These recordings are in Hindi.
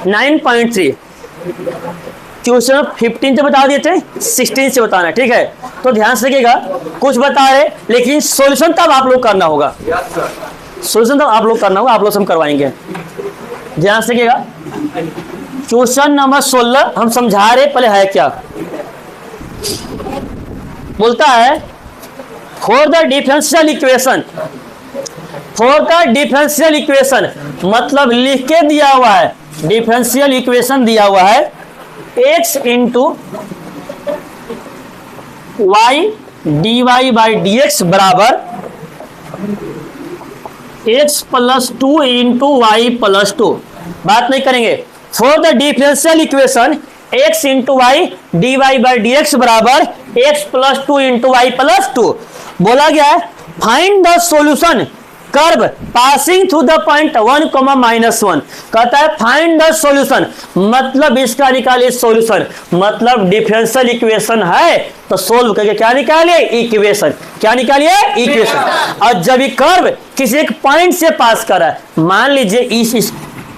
9.3 क्वेश्चन 15 से बता दिए थे, 16 से बताना है, ठीक है। तो ध्यान से रखिएगा, कुछ बता रहे लेकिन सॉल्यूशन तब आप लोग करना होगा, सॉल्यूशन तब आप लोग करना होगा, आप लोग से हम करवाएंगे। ध्यान से रखिएगा, क्वेश्चन नंबर 16 हम समझा रहे, पहले है क्या बोलता है, for the differential equation, for the differential equation मतलब लिख के दिया हुआ है, डिफरेंशियल इक्वेशन दिया हुआ है x into y d y by d x बराबर x plus 2 into y plus 2। बात नहीं करेंगे, for the differential equation x into y d y by d x बराबर x plus 2 into y plus 2। बोला गया है find the solution curve passing through the point 1, -1। कहता है फाइंड द सॉल्यूशन मतलब इसका निकालिए सॉल्यूशन, मतलब डिफरेंशियल इक्वेशन है तो सोल्व करके क्या निकालिए इक्वेशन, क्या निकालिए इक्वेशन। और जब ये कर्व किसी एक पॉइंट से पास कर रहा है, मान लीजिए इस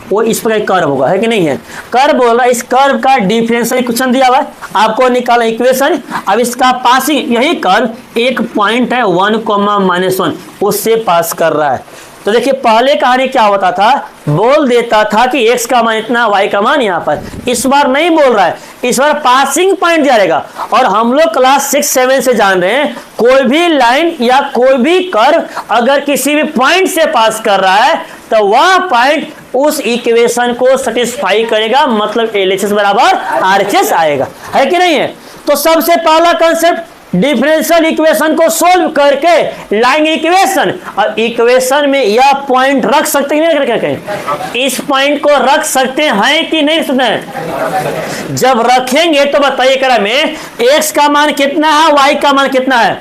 वो इस पर कर्व होगा, है कि नहीं है, कर्व बोल रहा है, इस कर्व का डिफरेंशियल इक्वेशन दिया हुआ है, आपको निकाला इक्वेशन। अब इसका पासिंग, यही कर्व एक पॉइंट है 1, -1 उससे पास कर रहा है। तो देखिए पहले कहानी क्या होता था, बोल देता था कि x का मान इतना, y का मान यहाँ पर, इस बार नहीं बोल रहा है, इस बार पासिंग पॉइंट दिया रहेगा। और हम लोग क्लास 6-7 से जान रहे हैं, कोई भी लाइन या कोई भी कर्व अगर किसी भी पॉइंट से पास कर रहा है तो वह पॉइंट उस इक्वेशन को सेटिस्फाई करेगा, मतलब LHS बराबर RHS आएगा, है कि नहीं है। तो सबसे पहला कंसेप्ट डिफरेंशियल इक्वेशन को सोल्व करके लाएंगे इक्वेशन, और इक्वेशन में यह पॉइंट रख सकते हैं नहीं रखें, इस पॉइंट को रख सकते हैं कि नहीं रख सकते हैं। जब रखेंगे तो बताइए करा में x का मान कितना है, y का मान कितना है,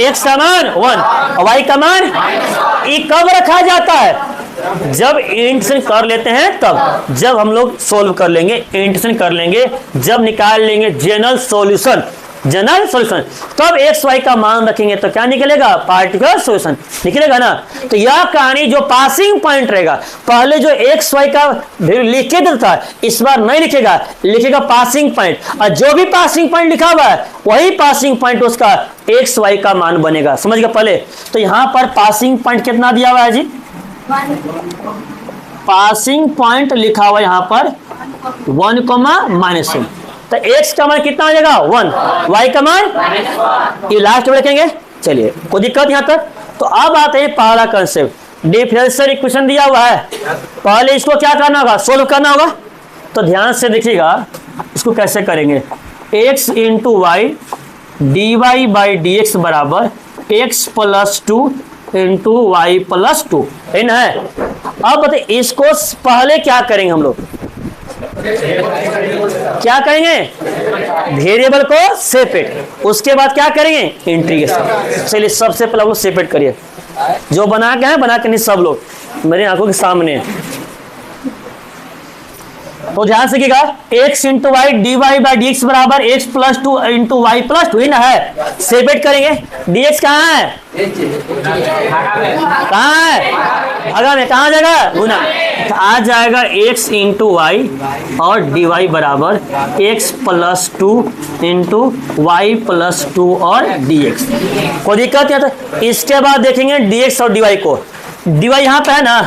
x का मान 1, y का मान, ये कब रखा जाता है जब इंटीग्रेशन कर लेते हैं, तब जब हम लोग सोल्व कर लेंगे, इंटीग्रेशन कर लेंगे, जब निकाल लेंगे जनरल सॉल्यूशन, जनरल सॉल्यूशन, तब एक्स वाई का मान रखेंगे तो क्या निकलेगा, पार्टिकुलर सॉल्यूशन निकलेगा ना। तो यह कहानी जो पासिंग पॉइंट रहेगा, पहले जो एक्स वाई का लिख के देता था, इस बार नहीं लिखेगा, लिखेगा पासिंग पॉइंट, और जो भी पासिंग पॉइंट लिखा हुआ है वही पासिंग पॉइंट उसका एक्स वाई का मान बनेगा, समझ गए पहले। तो यहाँ पर पासिंग पॉइंट कितना दिया हुआ है जी, पासिंग पॉइंट लिखा हुआ यहाँ पर 1, -1। तो x का मान कितना आ जाएगा 1, y का मान, ये लास्ट में रखेंगे। चलिए कोई दिक्कत यहाँ तक। तो अब आते हैं पहला कंसेप्ट, डिफरेंशियल इक्वेशन दिया हुआ है, पहले इसको क्या करना होगा, सोल्व करना होगा। तो ध्यान से देखिएगा इसको कैसे करेंगे, x into y d y by d x बराबर x plus 2 into y plus 2, है ना। अब बताइए इसको पहले क्या करेंगे हम लोग, क्या करेंगे, वेरिएबल को सेपरेट, उसके बाद क्या करेंगे इंटीग्रेशन। चलिए सबसे पहले वो सेपरेट करिए, जो बना के है बना के नहीं, सब लोग मेरी आंखों के सामने है। तो ध्यान से कीजिएगा, x into y d y by d x बराबर x plus 2 into y plus 2, ना है, सेपरेट करेंगे। dx कहाँ है, कहाँ है, अगर में कहाँ जाएगा गुना, तो आ जाएगा x इंटू वाई और डी वाई बराबर x plus 2 into y plus 2 और dx। कोई दिक्कत नहीं आता। इसके बाद देखेंगे dx और dy को, dy यहाँ पे है ना,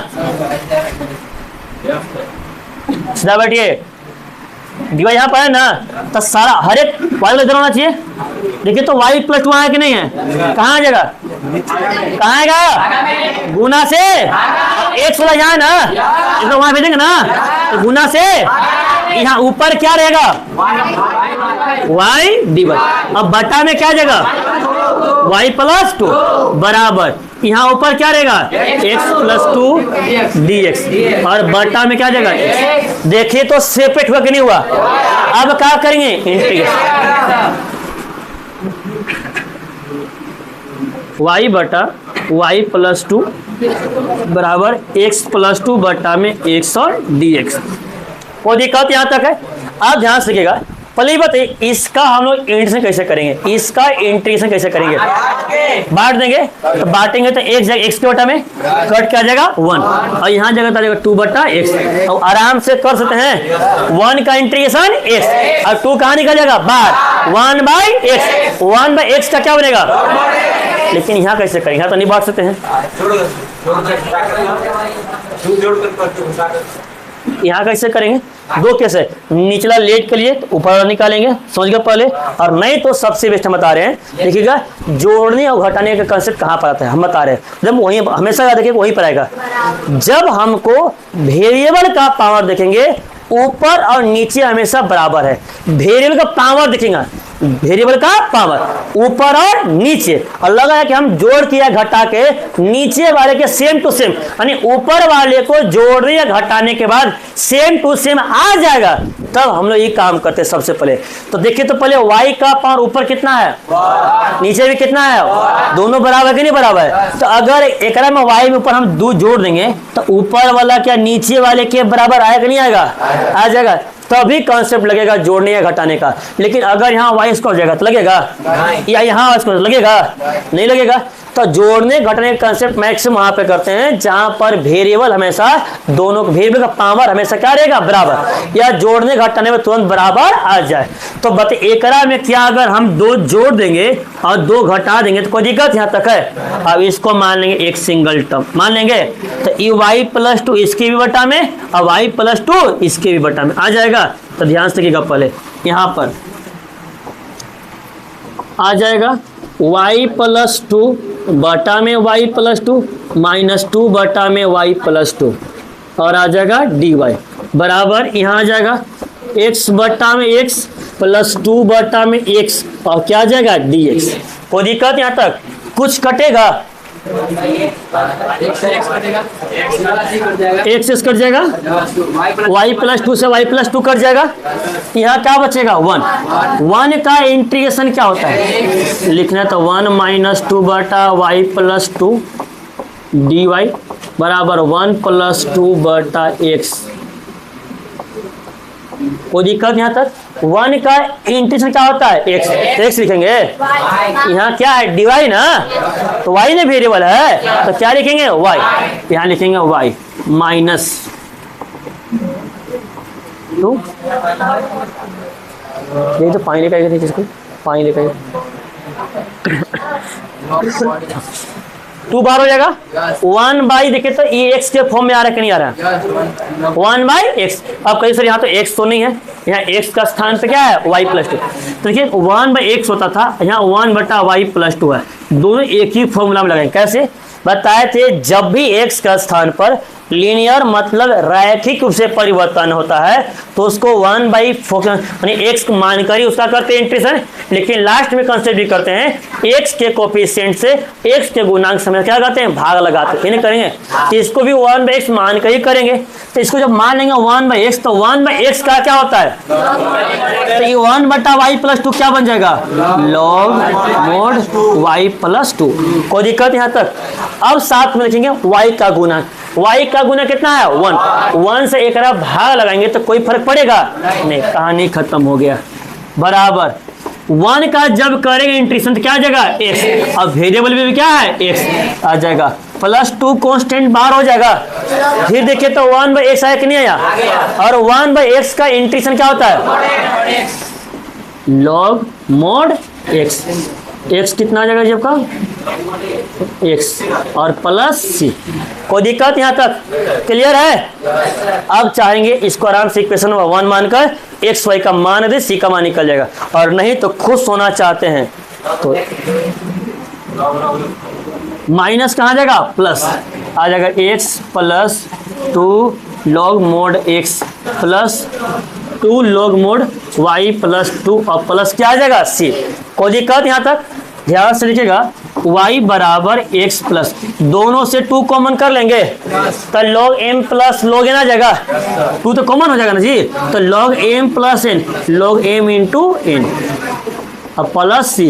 सीधा बैठिए, dy यहाँ पर है ना, तो सारा हर एक वाई इधर होना चाहिए। देखिए तो y प्लस 2 है कि नहीं है, कहाँ आ जाएगा, कहाँ आएगा, गुना से, एक वाला यहाँ ना, इसको वहां भेजेंगे ना, तो गुना से यहाँ ऊपर क्या रहेगा y dy, अब बटा में क्या जाएगा y प्लस 2 बराबर यहाँ ऊपर क्या रहेगा x प्लस 2 dx, और बटा में क्या जाएगा। देखिए तो सेपरेट हुआ कि नहीं हुआ। अब क्या करेंगे इंटीग्रेशन, y बटा y प्लस 2 बराबर x प्लस 2 बटा में x और dx। कोई दिक्कत यहाँ तक है। अब ध्यान से रखिएगा, पहले बताइए इसका हम लोग इंटीग्रेशन कैसे करेंगे, इसका इंटीग्रेशन कैसे करेंगे, बांट देंगे। तो बांटेंगे तो एक जगह x के बटा में कट क्या आ जाएगा 1, और यहाँ जगह आ जाएगा 2 बटा x। तो आराम से कर सकते हैं 1 का इंटीग्रेशन x और 2 कहाँ निकल जाएगा बाहर 1 बाई एक्स, 1 बाई एक्स का क्या बनेगा। लेकिन यहाँ कैसे करेंगे, यहाँ तो नहीं बांट सकते हैं। यहाँ कैसे करेंगे, दो कैसे, निचला लेट के लिए ऊपर वाला निकालेंगे, समझ गए पहले। और नहीं तो सबसे बेस्ट हम बता रहे हैं, देखिएगा जोड़ने और घटाने का कंसेप्ट कहाँ पर आता है, हम बता रहे हैं। जब वहीं हमेशा याद रखिए वहीं पर आएगा, जब हमको वेरिएबल का पावर देखेंगे ऊपर और नीचे हमेशा बराबर है। वेरिएबल का पावर देखेंगे, वेरिएबल का पावर ऊपर और नीचे, और लगा है कि हम जोड़ किया घटा के नीचे वाले के सेम टू सेम, यानी ऊपर वाले को जोड़ने या घटाने के बाद सेम टू सेम आ जाएगा, तब हम लोग ये काम करते हैं सबसे पहले। तो देखिए तो पहले y का पावर ऊपर कितना है, नीचे भी कितना है, दोनों बराबर है कि नहीं बराबर है। तो अगर एक में y में ऊपर हम 2 जोड़ देंगे तो ऊपर वाला क्या नीचे वाले के बराबर आएगा कि नहीं आएगा, आ जाएगा, तभी कॉन्सेप्ट लगेगा जोड़ने या घटाने का। लेकिन अगर यहाँ y स्क्वायर हो जाएगा तो लगेगा, या यहाँ y स्क्वायर लगेगा, नहीं लगेगा। तो जोड़ने घटाने का कंसेप्ट मैक्सिमम वहां पे करते हैं जहां पर वेरिएबल हमेशा दोनों वेरिएबल का पावर हमेशा क्या रहेगा बराबर, या जोड़ने घटाने में तुरंत बराबर आ जाए। तो बता एकरा में क्या, अगर हम 2 जोड़ देंगे और 2 घटा देंगे तो कोई दिक्कत यहाँ तक है। अब इसको मान लेंगे एक सिंगल टर्म मान लेंगे, तो ये y प्लस 2 इसके भी बटा में और y प्लस 2 इसके भी बटा में आ जाएगा। तो ध्यान से देखिएगा, पहले यहाँ पर आ जाएगा y प्लस 2 बटा में y प्लस 2 माइनस 2 बटा में y प्लस 2, और आ जाएगा dy बराबर यहाँ आ जाएगा x बटा में x प्लस 2 बटा में x, और क्या आ जाएगा dx। कोई दिक्कत यहाँ तक, कुछ कटेगा x से कट जाएगा, y प्लस 2 से y प्लस 2 कट जाएगा, यहाँ क्या बचेगा 1 का इंटीग्रेशन क्या होता है लिखना, तो 1 माइनस 2 बटा y प्लस 2 dy बराबर 1 प्लस 2 बटा x। कोई दिक्कत यहाँ तक, 1 का इंटीग्रेशन क्या होता है x लिखेंगे, यहाँ क्या है dy ना, तो y ने वेरिएबल है तो क्या लिखेंगे y, यहाँ लिखेंगे y माइनस 2, ये तो पानी लेकर आएगा, किसको पानी लेकर 2 बार हो जाएगा 1 बाई, देखिए तो ये x के फॉर्म में आ रहा है कि नहीं आ रहा है 1 बाई एक्स। अब कहीं सर यहाँ तो x तो नहीं है, यहाँ x का स्थान पे क्या है y प्लस 2। तो देखिए 1 बाई एक्स होता था, यहाँ 1 बटा y प्लस 2 है, दोनों एक ही फॉर्मूला में लगाएंगे। कैसे बताए थे, जब भी x का स्थान पर लीनियर मतलब रैखिक रूप से परिवर्तन होता है तो उसको 1 बाई यानी x मानकर ही उसका करते हैं इंटीग्रेशन। लेकिन लास्ट में कंसेप्ट भी करते हैं x के कोफिशिएंट से x के गुणांक समय क्या करते हैं भाग लगाते हैं, नहीं करेंगे तो इसको भी 1 बाई एक्स मानकर ही करेंगे। तो इसको जब मान लेंगे 1 बाई एक्स, तो 1 बाई एक्स का क्या होता है, तो ये 1 बटा वाई प्लस 2 क्या बन जाएगा लॉग मोड y प्लस 2। कोई दिक्कत यहाँ तक। अब साथ में लिखेंगे y का गुणा, y का गुना कितना है 1 से एक भाग लगाएंगे तो कोई फर्क पड़ेगा नहीं, कहानी खत्म हो गया। बराबर 1 का जब करेंगे इंटीग्रेशन तो क्या आ जाएगा x, अब वेरिएबल भी क्या है x आ जाएगा, प्लस 2 कांस्टेंट बाहर हो जाएगा। फिर देखिए तो 1 बाई एक्स आया कि नहीं आया, और 1 बाई एक्स का इंटीग्रेशन क्या होता है लॉग मोड x। x कितना आ जाएगा जब का x और प्लस c। कोई दिक्कत यहाँ तक, क्लियर है। अब चाहेंगे इसको आराम से इक्वेशन नंबर 1 मानकर x y का मान दे, c का मान निकल जाएगा। और नहीं तो खुश होना चाहते हैं तो माइनस कहाँ जाएगा प्लस आ जाएगा x plus 2 log mode x plus 2 log mode y plus 2 और प्लस क्या आ जाएगा c। कोई दिक्कत यहाँ तक, ध्यान से लिखिएगा y बराबर x प्लस, दोनों से 2 कॉमन कर लेंगे तो log m plus log n आ जाएगा, 2 तो कॉमन हो जाएगा ना जी, तो log m plus n log m into n अब plus c।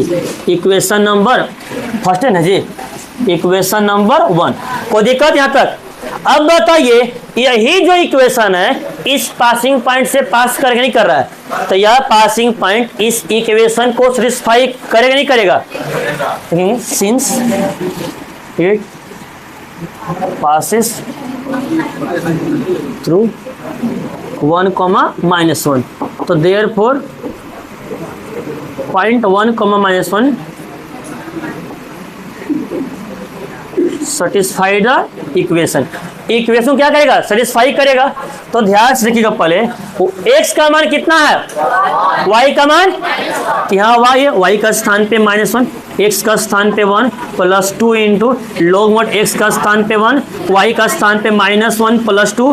Equation number first है ना जी, इक्वेशन नंबर 1। कोई दिक्कत यहाँ तक। अब बताइए यही जो इक्वेशन है इस पासिंग पॉइंट से पास करके नहीं कर रहा है, तो यह पासिंग पॉइंट इस इक्वेशन को सेटिस्फाई करेगा नहीं करेगा? सिंस इट passes through 1, -1, तो therefore point 1, -1 satisfy the equation। Equation क्या करेगा? सेटिस्फाई करेगा। तो ध्यान से देखिएगा, पहले x का मान कितना है, y का मान, यहाँ y है, y का स्थान पे -1, x का स्थान पे 1 +2 इंटू log mod x का स्थान पे 1, y का स्थान पे -1 +2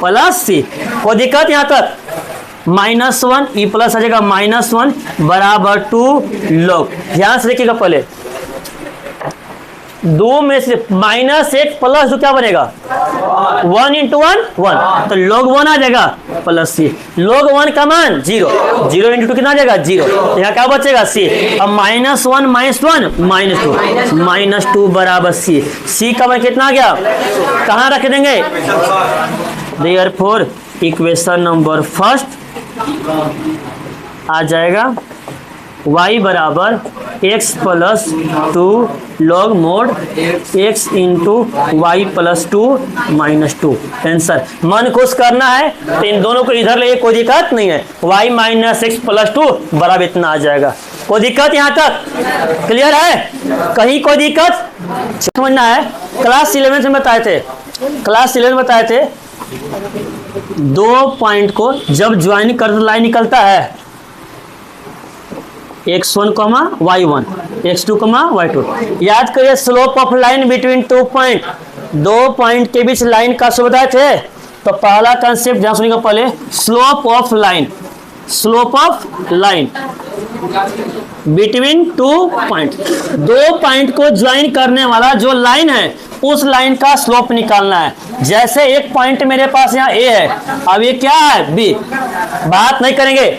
+c। कोई दिक्कत यहाँ तक? -1 ई प्लस आ जाएगा -1 बराबर 2 log। ध्यान से देखिएगा, पहले 2 में से -1 प्लस 2 क्या बनेगा? 1 इंटू 1 1, तो log 1 आ जाएगा प्लस c। log 1 का मान 0, 0 इंटू 2 कितना आ जाएगा? 0। यहाँ क्या बचेगा? c। अब -1 -2 बराबर c। c का मान कितना आ गया? कहाँ रख देंगे? देयरफॉर इक्वेशन नंबर फर्स्ट आ जाएगा y बराबर x plus 2 log mod x into y plus 2 -2। Answer मन खुश करना है तो इन दोनों को इधर ले, कोई दिक्कत नहीं है। y माइनस एक्स प्लस 2 बराबर इतना आ जाएगा। कोई दिक्कत यहाँ तक? क्लियर है? कहीं कोई दिक्कत? समझना है। क्लास 11 में बताए थे 2 पॉइंट को जब ज्वाइन कर लाइन निकलता है x1, y1, x2, y2। याद करिए, slope of line between 2 point, 2 point के बीच लाइन का सुविधा थे। तो पहला कंसेप्ट ध्यान सुनिएगा, पहले slope of line between 2 point, 2 point को ज्वाइन करने वाला जो लाइन है उस लाइन का स्लोप निकालना है। जैसे एक पॉइंट मेरे पास यहाँ a है, अब ये क्या है? b। बात नहीं करेंगे,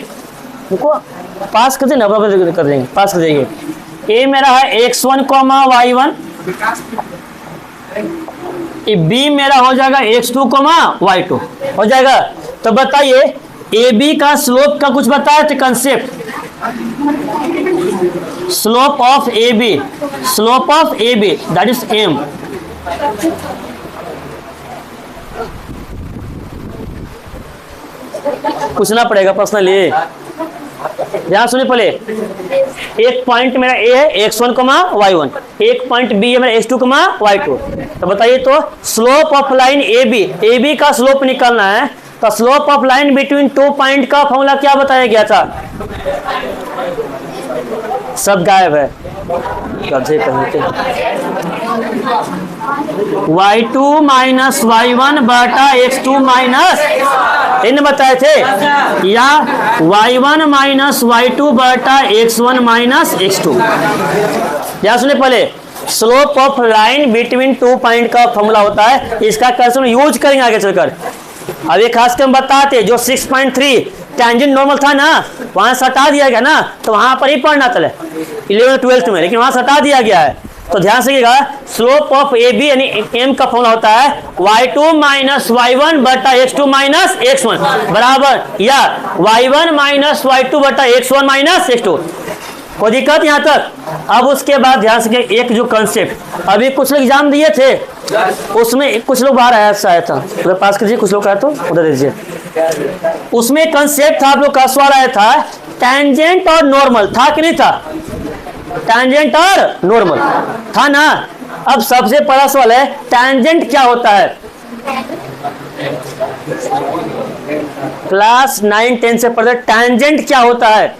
देखो पास कर देना, कर देंगे, पास कर देंगे। ए मेरा है x1, y1, बी मेरा हो जाएगा x2, y2 हो जाएगा। तो बताइए ए बी का स्लोप का कुछ बताया थे concept? Slope of A B that is m। पूछना पड़ेगा पर्सनली, ध्यान सुनिए। पहले एक पॉइंट मेरा ए है x1, y1, एक पॉइंट बी है मेरा x2, y2। तो बताइए, तो slope of line A B का स्लोप निकालना है। तो slope of line between 2 point का फॉर्मूला क्या बताया गया था? सब गायब है, y2 माइनस y1 बटा x2 माइनस इन बताए थे, या y1 माइनस y2 बटा x1 माइनस x2। या सुनिए, पहले slope of line between 2 point का फॉर्मूला होता है, इसका क्वेश्चन यूज करेंगे आगे चलकर। अब ये खास कर बताते जो 6.3 टेंजेंट नॉर्मल था ना, वहां से हटा दिया गया ना, तो वहां पर ही पढ़ना था 11 12 में, लेकिन वहां से हटा दिया गया है। तो ध्यान से देखिएगा, स्लोप ऑफ ए बी यानी एम का फॉर्मूला होता है y2 माइनस y1 बटा x2 माइनस x1 बराबर, या y1 माइनस y2 बटा x1 माइनस x2। कोई दिक्कत यहाँ तक? अब उसके बाद ध्यान से एक जो कंसेप्ट अभी कुछ लोग एग्जाम दिए थे, उसमें कुछ लोग बाहर आया था, उधर पास कीजिए, कुछ लोग आए तो उधर दीजिए। उसमें कंसेप्ट था, आप लोग का सवाल आया था, टेंजेंट और नॉर्मल था कि नहीं था? टेंजेंट और नॉर्मल था ना। अब सबसे पहला सवाल है, टेंजेंट क्या होता है? क्लास 9 10 से पढ़ते टेंजेंट क्या होता है?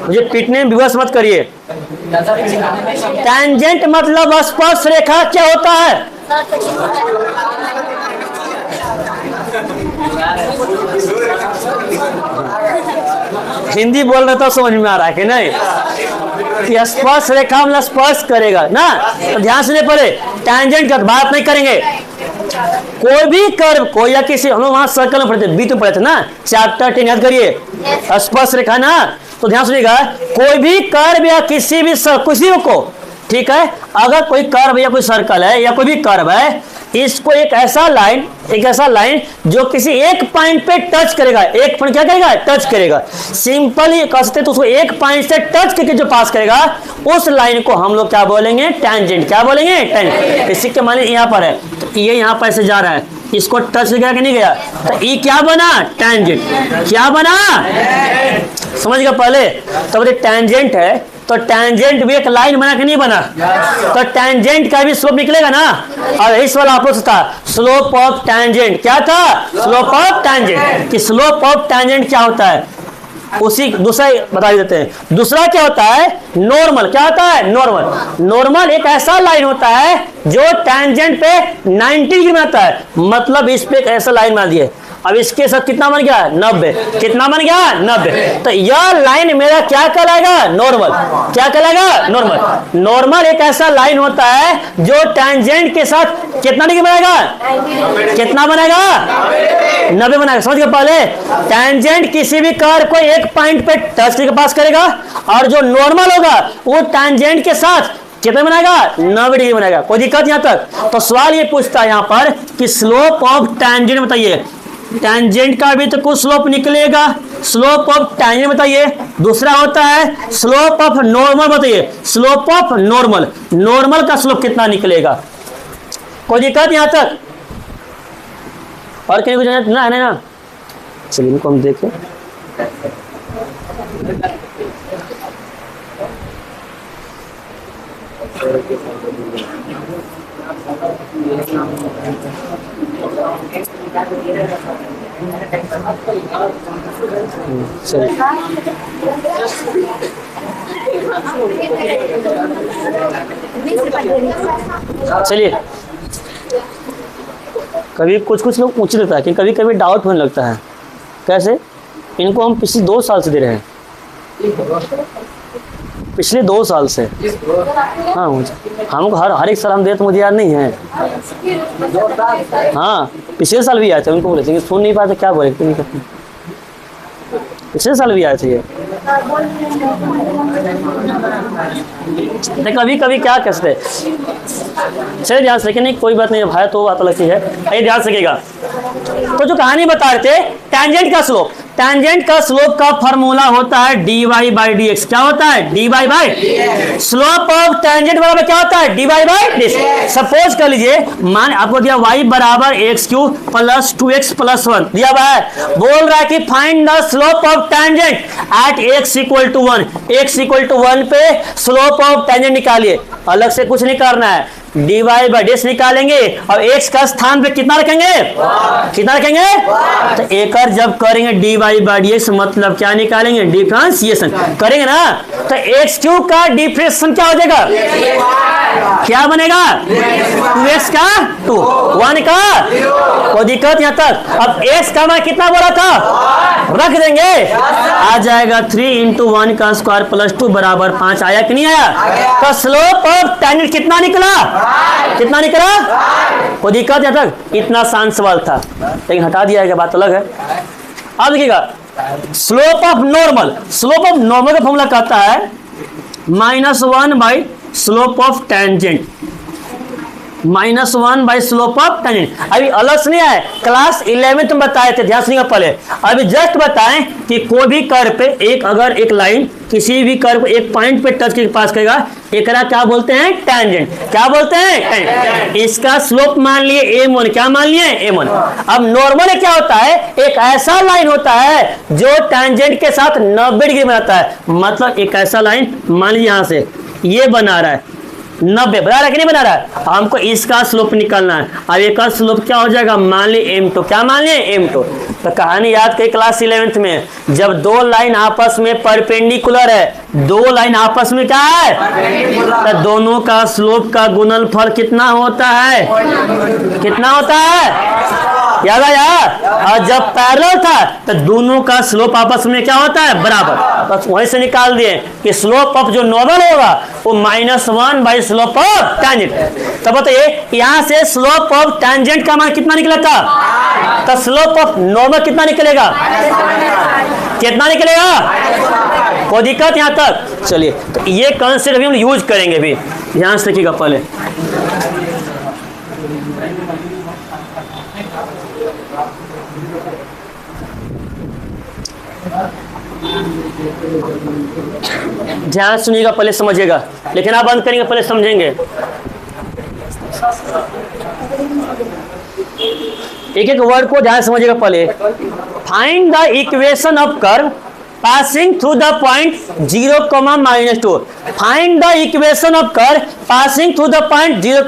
मुझे पीटने में विवश मत करिए। टेंजेंट मतलब स्पर्श रेखा क्या होता है? हिंदी बोल रहे तो समझ में आ रहा है कि नहीं? कि स्पर्श रेखा मतलब स्पर्श करेगा ना। तो ध्यान से पड़े, टेंजेंट का बात नहीं करेंगे। कोई भी कर्व को या किसी, हम लोग वहां सर्कल में पढ़ते, बीच में पढ़े थे ना, चैप्टर 10 याद करिए, स्पर्श रेखा ना। तो ध्यान सुनिएगा, कोई भी कर्व या किसी भी को, ठीक है, अगर कोई कर्व या कोई सर्कल है या कोई भी कर्व है, इसको एक ऐसा लाइन जो किसी एक पॉइंट पे टच करेगा, एक पॉइंट क्या करेगा, टच करेगा। सिंपली कह सकते तो उसको एक पॉइंट से टच करके जो पास करेगा उस लाइन को हम लोग क्या बोलेंगे, टेंजेंट। क्या बोलेंगे, टेंजेंट। इसी के मान लीजिए यहाँ पर है तो ये यहाँ पर ऐसे जा रहा है, इसको टच गया कि नहीं गया, तो ये क्या बना, टेंजेंट। क्या बना, समझ गया पहले। तो टेंजेंट है तो टेंजेंट भी एक लाइन बना के नहीं बना, तो टेंजेंट का भी स्लोप निकलेगा ना। और इस वाला आप लोग था स्लोप ऑफ टेंजेंट, क्या था, स्लोप ऑफ टेंजेंट। कि स्लोप ऑफ टेंजेंट क्या होता है, उसी दूसरा बता देते हैं। दूसरा क्या होता है, नॉर्मल। क्या होता है, नॉर्मल। नॉर्मल एक ऐसा लाइन होता है जो टेंजेंट पे 90 डिग्री में आता है, मतलब इस पे एक ऐसा लाइन बना दिए। अब इसके साथ कितना बन गया, 90। कितना बन गया, 90। तो यह लाइन मेरा क्या कहलाएगा, नॉर्मल। क्या कहलाएगा, नॉर्मल। नॉर्मल एक ऐसा लाइन होता है जो टेंजेंट के साथ कितना डिग्री बनाएगा, कितना बनेगा, 90 बनाएगा। समझ गए पहले। टेंजेंट किसी भी कर्व को एक पॉइंट पे टच करके पास करेगा और जो नॉर्मल होगा वो टेंजेंट के साथ कितना बनाएगा, 90 डिग्री बनाएगा। कोई दिक्कत यहाँ तक। तो सवाल ये पूछता है यहाँ पर कि स्लोप ऑफ टेंजेंट बताइए। टेंजेंट का भी तो कुछ स्लोप निकलेगा, स्लोप ऑफ टेंजेंट बताइए। दूसरा होता है स्लोप ऑफ नॉर्मल बताइए, स्लोप ऑफ नॉर्मल। नॉर्मल का स्लोप कितना निकलेगा, कोई दिक्कत यहाँ तक। और कहीं कुछ ना है ना। चलिए इनको हम देखें। चलिए कभी कुछ लोग पूछ लेता है कि कभी कभी डाउट होने लगता है। कैसे, इनको हम पिछले 2 साल से दे रहे हैं, पिछले 2 साल से। हाँ हमको हर एक साल हम दे, तो मुझे याद नहीं है। हाँ पिछले साल भी आए थे, उनको बोले थे सुन नहीं पाते, क्या बोले, पिछले साल भी आए थे ये। कभी कभी क्या कहते, चलिए ध्यान से, नहीं कोई बात नहीं भाई, तो बात अलग चीज है, ये ध्यान सकेगा। तो जो कहानी बता रहे थे टेंजेंट का स्लोप, टेंजेंट का स्लोप का फॉर्मूला होता है dy बाई dx। क्या होता है, dy by. Slope of tangent बराबर क्या होता है, dy बाई dx। सपोज कर लीजिए, मान आपको दिया y बराबर x cube plus 2x plus 1 दिया हुआ है। बोल रहा है कि find the slope of tangent at x equal to 1। x equal to 1 पे स्लोप ऑफ टेंजेंट निकालिए, अलग से कुछ नहीं करना है। dy बाई dx निकालेंगे और x का स्थान पे कितना रखेंगे, कितना रखेंगे। तो एक और जब करेंगे dy बाई dx मतलब क्या निकालेंगे, डिफरेंशिएशन करेंगे ना। तो x क्यूब का डिफरेंशिएशन क्या हो जाएगा, क्या बनेगा, 2x का 2, 1 का। कोई दिक्कत यहाँ तक। अब x का मैं कितना बोला था, रख देंगे, आ जाएगा 3 इंटू 1 का स्क्वायर प्लस 2 बराबर 5। आया कि नहीं आया। तो स्लोप ऑफ टेंजेंट कितना निकला, कितना निकला। कोई दिक्कत यहाँ तक। इतना आसान सवाल था, लेकिन हटा दिया गया, बात अलग है। अब देखिएगा slope of normal, slope of normal का फॉर्मूला कहता है -1 by slope of tangent, -1 by slope of tangent. अभी अलग से नहीं आए, क्लास 11 में बताए थे, ध्यान सुनिएगा पहले। अभी जस्ट बताएं कि कोई भी कर्व पे एक, अगर एक लाइन किसी भी कर्व एक पॉइंट पे टच के पास करेगा, एकरा क्या बोलते हैं, टेंजेंट। क्या बोलते हैं, इसका स्लोप मान लिए m1। क्या मान लिए, m1। अब नॉर्मल क्या होता है, एक ऐसा लाइन होता है जो टेंजेंट के साथ 90 डिग्री बनाता है। मतलब एक ऐसा लाइन मान लीजिए यहाँ से ये बना रहा है, 90 बना रहा है कि नहीं बना रहा है। हमको इसका स्लोप निकालना है। अब एक स्लोप क्या हो जाएगा, मान ली m2। क्या मान लिए, m2। तो कहानी याद करिए क्लास 11 में, जब 2 लाइन आपस में परपेंडिकुलर है, 2 लाइन आपस में क्या है, तो दोनों का स्लोप का गुणनफल कितना होता है, कितना होता है, याद आया। और जब पैरेलल था तो दोनों का स्लोप आपस में क्या होता है, बराबर। बस वहीं से निकाल दिए कि स्लोप ऑफ जो नॉर्मल होगा वो -1 बाई स्लोप ऑफ टेंजेंट। तो बताइए यहाँ से स्लोप ऑफ टेंजेंट का मान कितना निकला था, तो स्लोप ऑफ नॉर्मल कितना निकलेगा, कितना निकलेगा। कोई दिक्कत यहाँ तक। चलिए तो ये कंसेप्ट भी हम यूज करेंगे, भी ध्यान से रखिएगा पहले। ध्यान सुनिएगा, पहले समझिएगा, लेकिन आप बंद करेंगे पहले समझेंगे। एक एक वर्ड को ध्यान समझिएगा पहले। Find the equation of curve passing through the point 0, -2। Find the equation of curve passing through the point 0,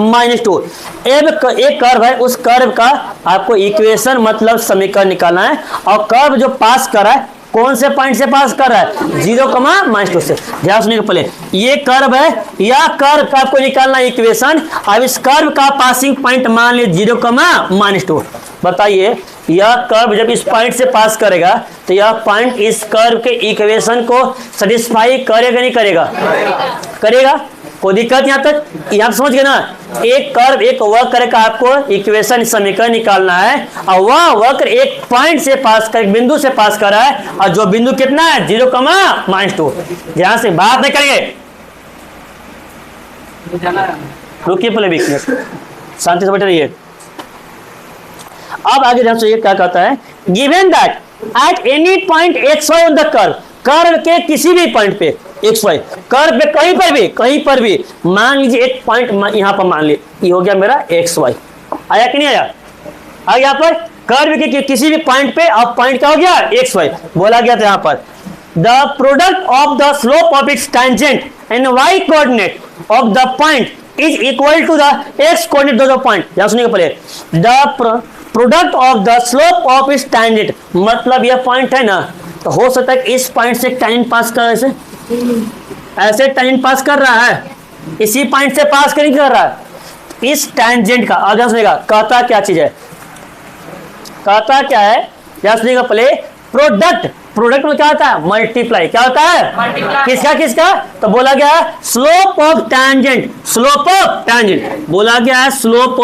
-2। एक कर्व है, उस कर्व का आपको इक्वेशन मतलब समीकरण निकालना है, और कर्व जो पास कर रहा है कौन से पॉइंट से पास कर रहा है, 0, -2 से। ध्यान सुनिएगा पहले, ये कर्व है, या कर्व का आपको निकालना है इक्वेशन। अब इस कर्व का पासिंग पॉइंट मान लीजिए 0, -2। बताइए, यह कर्व जब इस पॉइंट से पास करेगा तो यह पॉइंट इस कर्व के इक्वेशन को सेटिस्फाई करेगा नहीं करेगा? करेगा। कोई दिक्कत यहाँ तक? यहाँ समझ गए ना? एक कर्व, एक वक्र का आपको इक्वेशन समीकरण निकालना है, और वह वक्र एक पॉइंट से पास कर, एक बिंदु से पास कर रहा है, और जो बिंदु कितना है, 0, -2। ध्यान से बात नहीं करेंगे, रुकिए पहले बीच में, शांति से बैठे रहिए। अब आगे ध्यान से क्या कहता है, given that at any point XY on the curve, curve के किसी भी पॉइंट पे XY, कर्व पे कहीं पर भी मान लीजिए एक पॉइंट यहाँ पर मान लीजिए, ये हो गया मेरा XY। आया कि नहीं आया? आ यहाँ पर कर्व के किसी भी पॉइंट पे, अब पॉइंट क्या हो गया, XY बोला गया था। यहाँ पर the product of the slope of its tangent and Y coordinate of the point is equal to the X coordinate of the point. ध्यान सुनिएगा पहले, the product of the slope of its tangent, मतलब यह पॉइंट है ना, तो हो सकता है इस पॉइंट से टेंजेंट पास कर, ऐसे टेंजेंट पास कर रहा है, इसी पॉइंट से पास कर रहा है, इस टेंजेंट का। आगे सुनिएगा, कहता क्या चीज है, कहता क्या है, ध्यान सुनिएगा पहले। प्रोडक्ट में क्या होता है, मल्टीप्लाई। क्या होता है, किसका? तो बोला गया है स्लोप ऑफ टेंजेंट, बोला गया है स्लोप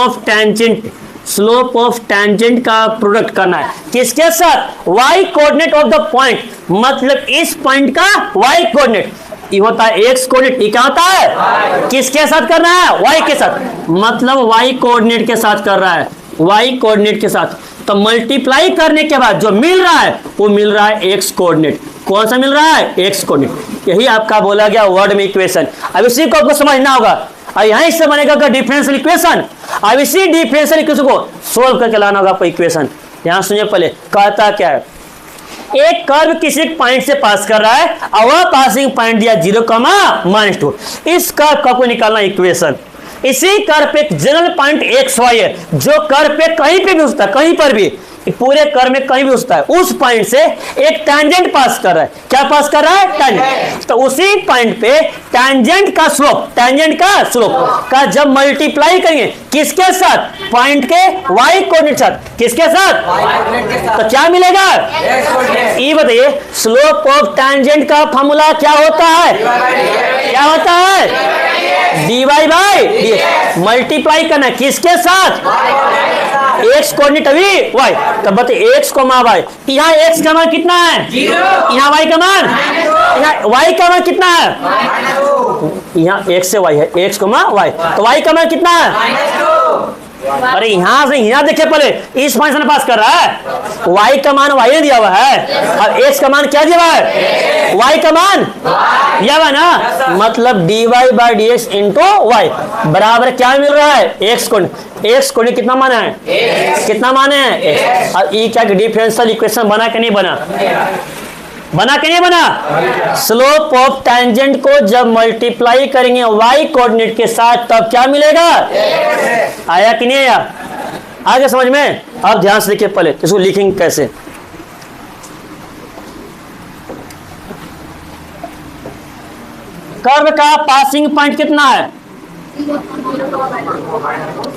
ऑफ टेंजेंट का प्रोडक्ट करना है, किसके साथ, Y coordinate of the point, मतलब इस पॉइंट का Y कोऑर्डिनेट। ये होता है X कोऑर्डिनेट, ये क्या होता है, किसके साथ करना है, Y के साथ, मतलब Y कोऑर्डिनेट के साथ कर रहा है, Y कोऑर्डिनेट के साथ। तो मल्टीप्लाई करने के बाद जो मिल रहा है वो मिल रहा है X कोऑर्डिनेट। कौन सा मिल रहा है, X कोऑर्डिनेट। यही आपका बोला गया वर्ड में इक्वेशन। अब इसी को आपको समझना होगा, और यहीं से बनेगा डिफरेंशियल इक्वेशन। अब इसी डिफरेंशियल इक्वेशन को सोल्व करके लाना होगा आपको इक्वेशन। यहाँ सुनिए पहले, कहता क्या है, एक कर्व किसी पॉइंट से पास कर रहा है, और वह पासिंग पॉइंट दिया 0, -2। इस कर्व का कोई निकालना इक्वेशन। इसी कर्व पे एक जनरल पॉइंट XY है, जो कर्व पे कहीं पे भी हो सकता है, कहीं पर भी, पूरे कर्व में कहीं भी हो सकता है, उस पॉइंट से एक टेंजेंट पास कर रहा है। क्या पास कर रहा है, टेंजेंट। तो उसी पॉइंट पे टेंजेंट का स्लोप का जब मल्टीप्लाई करेंगे किसके साथ, पॉइंट के Y कोऑर्डिनेट साथ, किसके साथ, तो क्या मिलेगा, ये बताइए। स्लोप ऑफ टेंजेंट का फॉर्मूला क्या होता है, dy बाई dx। मल्टीप्लाई करना किसके साथ, X कोऑर्डिनेट अभी Y, तब बताइए X, Y। यहाँ X का मान कितना है, यहाँ Y का मान, यहाँ Y का मान कितना है, यहाँ X से Y है, X, Y, तो Y का मान कितना है, अरे यहाँ से यहाँ देखिए पहले, इस पॉइंट से पास कर रहा है, Y का मान Y ने दिया हुआ है, और X का मान क्या दिया हुआ है, Y का मान दिया हुआ ना, मतलब dy by dx into Y बराबर क्या मिल रहा है, X कोऑर्डिनेट कितना माना है, कितना माने हैं, और ये क्या डिफरेंशियल इक्वेशन बना के नहीं बना, स्लोप ऑफ टेंजेंट को जब मल्टीप्लाई करेंगे Y कोऑर्डिनेट के साथ तब क्या मिलेगा, आया कि नहीं आया, आगे समझ में। अब ध्यान से देखिए पहले इसको लिखेंगे कैसे। कर्व का पासिंग पॉइंट कितना है,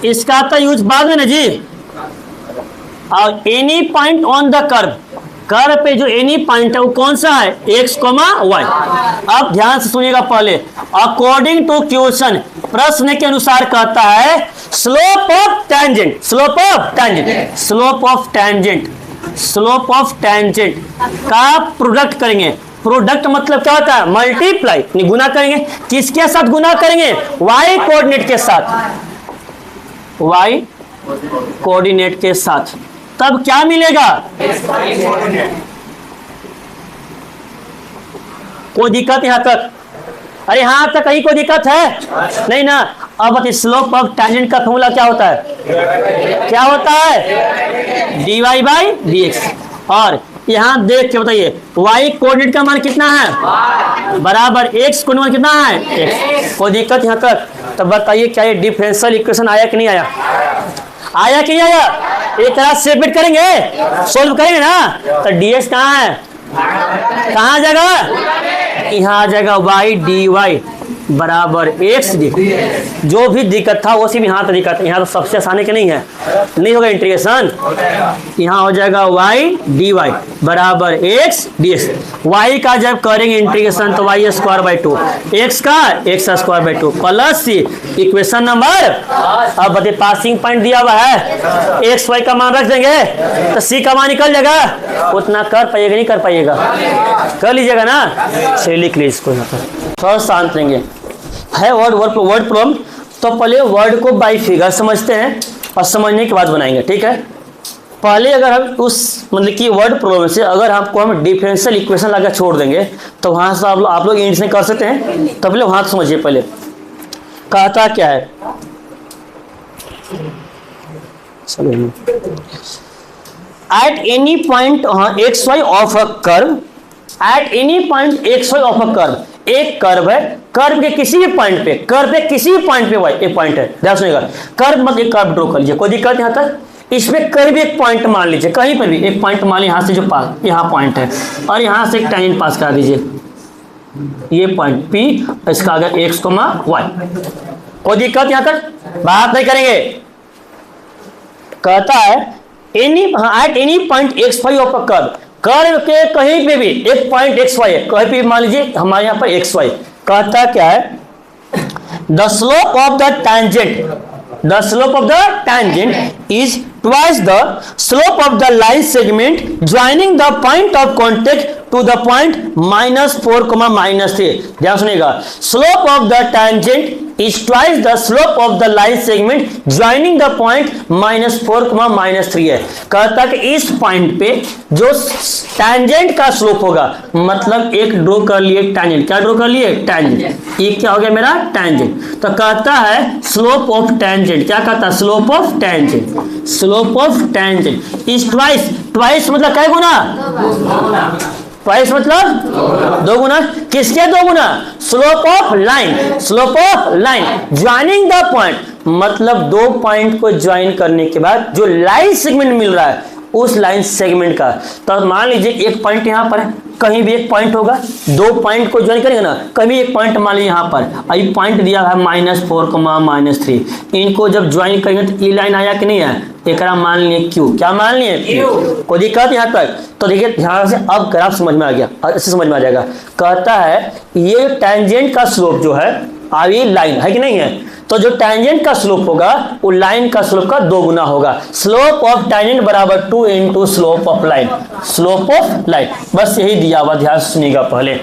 इसका तो यूज बाद में ना जी। और any point on the curve पे जो एनी पॉइंट है वो कौन सा है, X, Y। अब ध्यान से सुनिएगा पहले, अकॉर्डिंग टू क्वेश्चन, प्रश्न के अनुसार कहता है स्लोप ऑफ टेंजेंट का प्रोडक्ट करेंगे। प्रोडक्ट मतलब क्या होता है, मल्टीप्लाई, गुना करेंगे, किसके साथ गुना करेंगे, Y कोऑर्डिनेट के साथ, तब क्या मिलेगा, कोई दिक्कत यहाँ तक? अरे यहाँ तक कहीं कोई दिक्कत है नहीं ना? अब स्लोप ऑफ टैंजेंट का फॉर्मूला क्या होता है? क्या होता है? dy by dx। और यहाँ देख के बताइए y कोऑर्डिनेट का मान कितना है? बराबर x कोऑर्डिनेट मान कितना है? x। कोई दिक्कत यहाँ तक? तब बताइए क्या ये डिफरेंशियल इक्वेशन आया कि नहीं आया? आया कि नहीं आया? एक तरह सेपरेट करेंगे, सोल्व करेंगे ना, तो dx कहाँ है? कहाँ आ जाएगा? यहाँ आ जाएगा y dy बराबर x dy। जो भी दिक्कत था वो सिर्फ यहाँ तक दिक्कत है, यहाँ तो सबसे आसानी के नहीं है, नहीं होगा इंटीग्रेशन। यहाँ हो जाएगा y dy बराबर x dx। y का जब करेंगे इंटीग्रेशन तो y स्क्वायर बाई 2, x का x square by 2 plus c। Equation number, अब बताइए पासिंग पॉइंट दिया हुआ है, x y का मान रख देंगे तो c का मान निकल जाएगा। उतना कर पाइएगा नहीं कर पाइएगा? कर लीजिएगा ना? चलिए लिख लीजिए इसको यहाँ पर, थोड़ा शांत रहेंगे। है वर्ड प्रॉब्लम, तो पहले वर्ड को बाई फिगर समझते हैं और समझने के बाद बनाएंगे, ठीक है? पहले अगर हम उस मतलब कि वर्ड प्रॉब्लम से अगर आपको हम डिफरेंशियल इक्वेशन लगा छोड़ देंगे तो वहाँ से आप लोग इंड से कर सकते हैं। तो पहले वहाँ समझिए, पहले कहता क्या है? At any point x y of a curve, at any point x y of a curve, एक कर्व है, कर्व के किसी भी पॉइंट पे, कर्व पे किसी भी पॉइंट पे वाई एक पॉइंट है, ध्यान सुनिएगा। कर्व मतलब एक कर्व ड्रॉ कर लीजिए, कोई दिक्कत यहाँ तक? इसमें कहीं भी एक पॉइंट मान लीजिए, कहीं पर भी एक पॉइंट मान लीजिए, यहाँ से जो पास यहाँ पॉइंट है और यहाँ से एक टैंजेंट पास करा दीजिए, ये पॉइंट P, इसका अगर x, y। कोई दिक्कत यहाँ तक? बात नहीं करेंगे। कहता है at any point x y of a curve, curve के कहीं पे भी एक पॉइंट एक्स वाई है, कहीं पे मान लीजिए हमारे यहाँ पर एक्स वाई। कहता क्या है? The slope of the tangent, the slope of the tangent is twice the slope of the line segment joining the point of contact to the point -4, -3। ध्यान सुनिएगा, slope of the tangent is twice the slope of the line segment joining the point -4, -3 है। कहता कि इस पॉइंट पे जो टैंजेंट का स्लोप होगा, मतलब एक ड्रॉ कर लिए टैंजेंट, क्या ड्रॉ कर लिए? टैंजेंट। ये क्या हो गया मेरा? टैंजेंट। तो कहता है स्लोप ऑफ टैंजेंट, क्या कहता है? Slope of tangent, slope of tangent is twice, twice मतलब क्या गुना? ट्वाइस मतलब दो गुना। किसके दो गुना? Slope of line, slope of line joining the point, मतलब दो पॉइंट को ज्वाइन करने के बाद जो लाइन सेगमेंट मिल रहा है उस लाइन सेगमेंट का। तो मान लीजिए एक पॉइंट यहाँ पर है, कहीं भी एक पॉइंट होगा, दो पॉइंट को ज्वाइन करेंगे ना, कभी एक पॉइंट मान लीजिए यहाँ पर, अभी पॉइंट दिया है -4, -3, इनको जब ज्वाइन करेंगे तो ये लाइन आया कि नहीं है? एक मान लिए Q, क्या मान लिए? Q। कोई दिक्कत यहाँ तक? तो देखिए ध्यान से, अब ग्राफ समझ में आ गया, अच्छे समझ में आ जाएगा। कहता है ये टैंजेंट का स्लोप जो है, अब ये लाइन है कि नहीं है, तो जो टैंजेंट का स्लोप होगा वो लाइन का स्लोप का 2 गुना होगा। स्लोप ऑफ टैंजेंट बराबर 2 into slope of line, slope of line, बस यही दिया हुआ, ध्यान सुनिएगा। पहले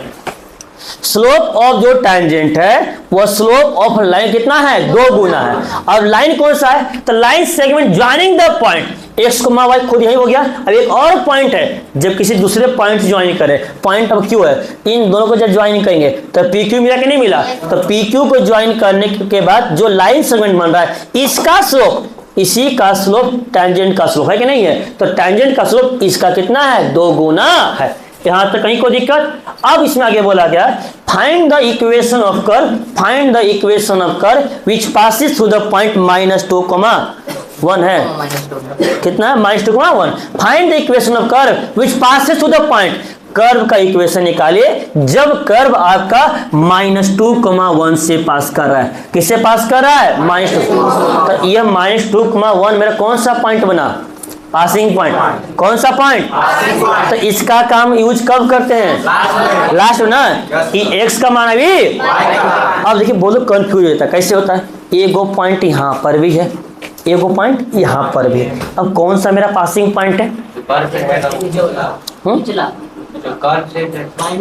स्लोप ऑफ जो टैंजेंट है वो स्लोप ऑफ लाइन कितना है? 2 गुना है। अब लाइन कौन सा है? तो line segment joining the point x, y खुद यही हो गया। अब एक और पॉइंट है, जब किसी दूसरे पॉइंट ज्वाइन करे, पॉइंट अब Q है, इन दोनों को जब ज्वाइन करेंगे तो PQ मिला कि नहीं मिला? तो PQ को ज्वाइन करने के बाद जो लाइन सेगमेंट बन रहा है, इसका स्लोप, इसी का स्लोप टैंजेंट का स्लोप है कि नहीं है? तो टैंजेंट का स्लोप इसका कितना है? 2 गुना है। यहां तक कहीं कोई दिक्कत? अब इसमें आगे बोला गया, find the equation of curve, find the equation of curve which passes through the point -2, 1 है, कितना है? -2, 1। Find the equation of curve which passes through the point, curve का इक्वेशन निकालिए जब कर्व आपका -2, 1 से पास कर रहा है। किससे पास कर रहा है? -2। तो यह -2, 1 मेरा कौन सा पॉइंट बना? Passing point. कौन सा पॉइंट? तो इसका काम यूज कब करते हैं? लास्ट में ना, कि x का मान अभी। अब देखिए बोलो कंफ्यूज होता है, कैसे होता है? एगो पॉइंट यहाँ पर भी है, एगो पॉइंट यहाँ पर भी है। अब कौन सा मेरा पासिंग पॉइंट है?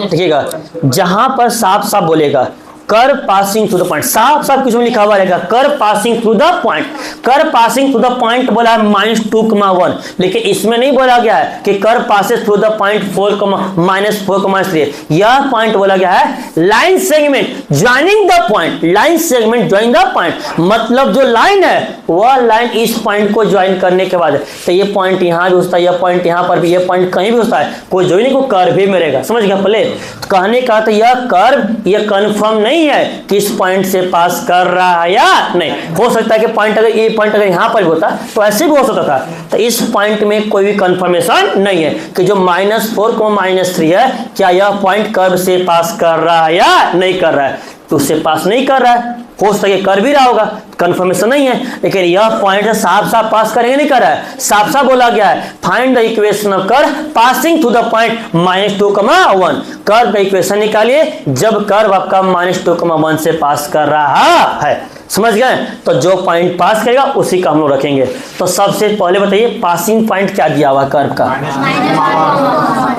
देखिएगा, जहां पर साफ साफ बोलेगा curve passing through the point, साफ साफ कुछ में लिखा हुआ रहेगा curve passing through the point. Curve passing through the point बोला है -2,1, लेकिन इसमें नहीं बोला गया है कि curve passes through the point -4,3। यह पॉइंट बोला गया है line segment joining the point, line segment join the point, मतलब जो लाइन है वह लाइन इस पॉइंट को ज्वाइन करने के बाद, तो ये पॉइंट यहां भी होता है, यह पॉइंट यहां पर भी, ये पॉइंट कहीं भी होता है, कोई ज्वाइनिंग को कर्व ही में रहेगा। समझ गया पहले? तो कहने का तो यह कर्व ये कंफर्म नहीं है कि इस पॉइंट से पास कर रहा है या नहीं। हो सकता है कि पॉइंट अगर ये पॉइंट अगर यहां पर भी होता तो ऐसे भी हो सकता था। तो इस पॉइंट में कोई भी कंफर्मेशन नहीं है कि जो -4,-3 है क्या यह पॉइंट कर्व से पास कर रहा है या नहीं कर रहा है। तो उससे पास नहीं कर रहा है, हो सकता है कर भी रहा होगा, कंफर्मेशन नहीं है, लेकिन यह पॉइंट साफ साफ पास करेंगे नहीं कर रहा है। साफ साफ बोला गया है find the equation of curve passing through the point -2,1। Curve का इक्वेशन निकालिए जब कर्व आपका -2,1 से पास कर रहा है। समझ गए? तो जो पॉइंट पास करेगा उसी का हम लोग रखेंगे। तो सबसे पहले बताइए पासिंग पॉइंट क्या दिया हुआ कर्व का,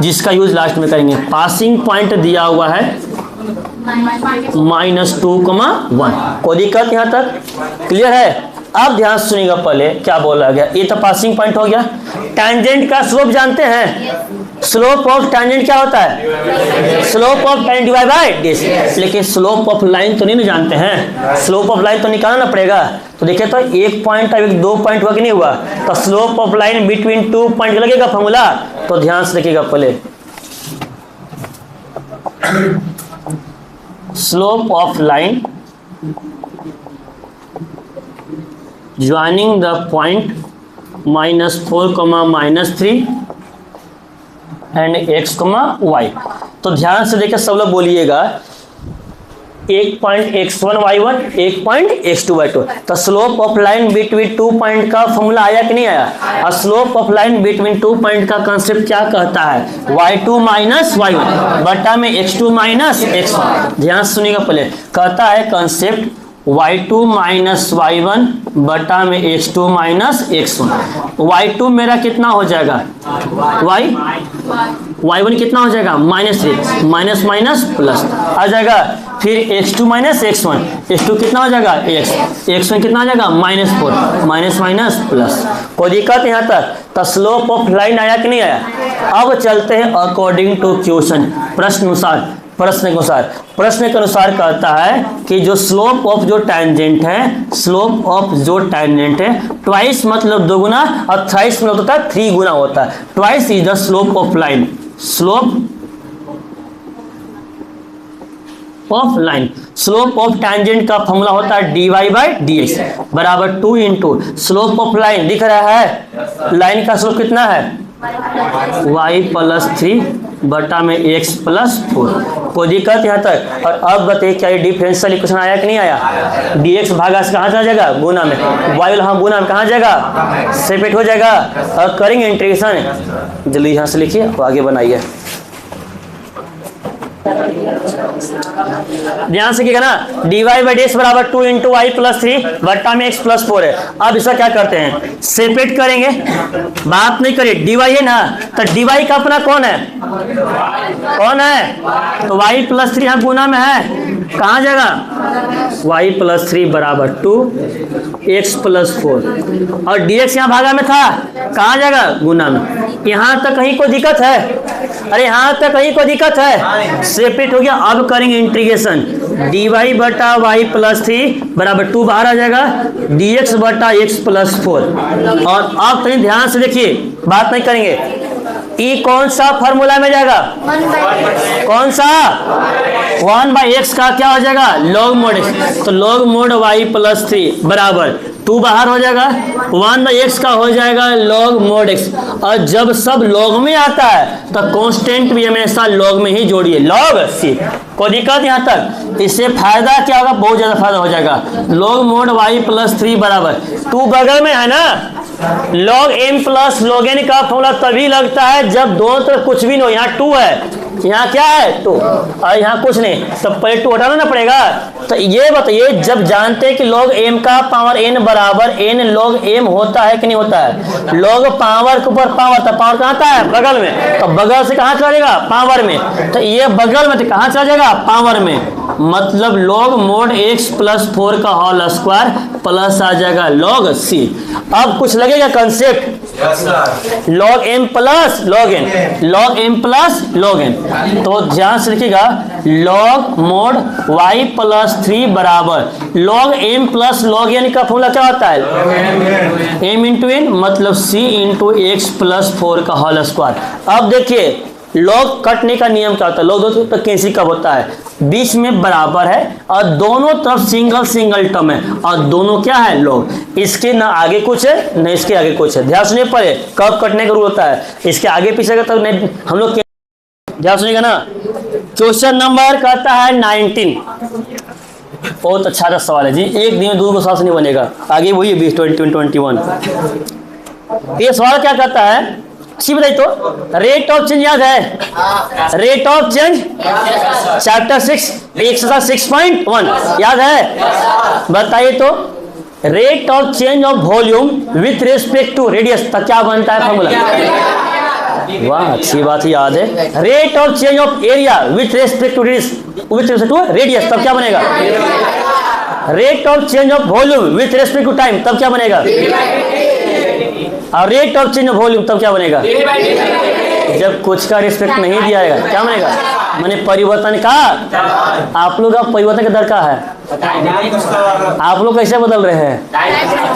जिसका यूज लास्ट में करेंगे। पासिंग पॉइंट दिया हुआ है -2,1। कोई दिक्कत यहाँ तक क्लियर है? अब ध्यान सुनिएगा पहले क्या बोला गया। ये तो पासिंग पॉइंट हो गया। टैंजेंट का स्लोप जानते हैं? स्लोप ऑफ टैंजेंट क्या होता है? Slope of tangent divide by this. लेकिन स्लोप ऑफ लाइन तो नहीं जानते हैं, स्लोप ऑफ लाइन तो निकालना पड़ेगा। तो देखिए तो एक पॉइंट अब 2 पॉइंट हुआ कि नहीं हुआ, तो slope of line between 2 point लगेगा फॉर्मूला। तो ध्यान से देखिएगा पहले slope of line joining the point -4, -3 and x, y। तो ध्यान से देखिए सब लोग बोलिएगा, एक पॉइंट x1 y1, एक पॉइंट x2 y2। तो slope of line between 2 point का फॉर्मूला आया कि नहीं आया? और slope of line between 2 point का कांसेप्ट क्या कहता है? y2 माइनस y1 बटा में x2 माइनस x1। ध्यान सुनिएगा पहले, कहता है कांसेप्ट y2 माइनस y1 बटा में x2 माइनस x1। y2 मेरा कितना हो जाएगा? y1 कितना हो जाएगा? -3, माइनस माइनस प्लस आ जाएगा। फिर x2 माइनस x1, x2 कितना हो जाएगा? x1 कितना हो जाएगा? -4, माइनस माइनस प्लस। कोई दिक्कत यहाँ तक? तो स्लोप ऑफ लाइन आया कि नहीं आया? अब चलते हैं अकॉर्डिंग टू क्वेश्चन, प्रश्न के अनुसार कहता है कि जो स्लोप ऑफ जो टैंजेंट है, स्लोप ऑफ जो टैंजेंट है ट्वाइस मतलब 2 गुना और थ्राइस मतलब होता है 3 गुना होता है। Twice is the slope of line, slope of line. Slope of tangent का फॉर्मूला होता है dy/dx बराबर 2 इंटू स्लोप ऑफ लाइन। दिख रहा है लाइन का स्लोप कितना है? y+3 बटा में x+4। कोई दिक्कत यहाँ तक? और अब बताइए क्या ये डिफरेंशियल इक्वेशन आया कि नहीं आया? dx भागा से कहाँ चला जाएगा? गुना में। y हम गुना में कहाँ जाएगा? सेपरेट हो जाएगा। और करेंगे इंटीग्रेशन, जल्दी यहाँ से लिखिए और आगे बनाइए। ध्यान से क्या ना, dy/dx बराबर 2 इंटू y+3 बट्टा में x+4 है। अब इसका क्या करते हैं? सेपरेट करेंगे, बात नहीं करिए। dy है ना, तो dy का अपना कौन है? तो y+3 यहाँ गुना में है, कहाँ जाएगा? y+3 बराबर 2 x+4 और dx यहाँ भागा में था, कहाँ जाएगा? गुना में। यहाँ तक कहीं कोई दिक्कत है? अरे यहाँ तक कहीं कोई दिक्कत है? सेपरेट हो गया। अब करेंगे इंटीग्रेशन, dy बटा y+3 बराबर 2 बाहर आ जाएगा, dx बटा x+4। और अब कहीं ध्यान से देखिए, बात नहीं करेंगे। ई कौन सा फॉर्मूला में जाएगा? कौन सा? 1/x का क्या हो जाएगा? Log mode x। तो लॉग मोड y+3 बराबर 2 बाहर हो जाएगा, 1/x का हो जाएगा लॉग मोड x। और जब सब लॉग में आता है तो कांस्टेंट भी हमेशा लॉग में ही जोड़िए, लॉग c। कोई दिक्कत यहाँ तक? इससे फायदा क्या होगा? बहुत ज्यादा फायदा हो जाएगा। लॉग मोड y+3 बराबर 2 बगल में है ना, log m plus log n का फॉर्मूला तभी लगता है जब दोनों तरफ कुछ भी नहीं हो। यहाँ 2 है, यहाँ क्या है? 2 और यहाँ कुछ नहीं, तो पहले 2 हटाना ना पड़ेगा। तो ये बताइए, जब जानते हैं कि log m का पावर n बराबर n log m होता है कि नहीं होता है? log पावर के ऊपर पावर, तो पावर कहाँ आता है? बगल में। तो बगल से कहाँ चला जाएगा? पावर में। तो ये बगल में तो कहाँ चला जाएगा? पावर में। मतलब log mod x प्लस 4 का होल स्क्वायर प्लस आ जाएगा log c। अब कुछ लगेगा concept, log m plus log n, log m plus log n। तो ध्यान से लिखिएगा log mod y प्लस 3 बराबर log m plus log n का फॉर्मूला क्या होता है? m इंटू n मतलब c इंटू एक्स प्लस 4 का होल स्क्वायर। अब देखिए लॉग कटने का नियम क्या होता है? लॉग दो तो कैंसिल कब होता है? बीच में बराबर है और दोनों तरफ सिंगल सिंगल टर्म है और दोनों क्या है? लॉग। इसके ना आगे कुछ है ना इसके आगे कुछ है। ध्यान सुनिए पहले कब कटने का रूल होता है, इसके आगे पीछे का तो नहीं हम लोग। ध्यान सुनिएगा ना, क्वेश्चन नंबर कहता है 19। बहुत अच्छा सा सवाल है जी, एक दिन में दूर को सांस नहीं बनेगा। आगे वही 20 21। ये सवाल क्या कहता है अच्छी बताइए तो, रेट ऑफ चेंज याद है? रेट ऑफ चेंज चैप्टर 6 6.1 याद है? बताइए तो rate of change of volume with respect to radius तक क्या बनता है फॉर्मूला? वाह अच्छी बात ही याद है। Rate of change of area with respect to radius तब क्या बनेगा? Rate of change of volume with respect to time तब क्या बनेगा? और rate of change of volume तब क्या बनेगा? जब कुछ का रिस्पेक्ट नहीं दिया जाएगा क्या बनेगा? मैंने परिवर्तन का। आप लोग का परिवर्तन का दर क्या है? आप लोग कैसे बदल रहे हैं?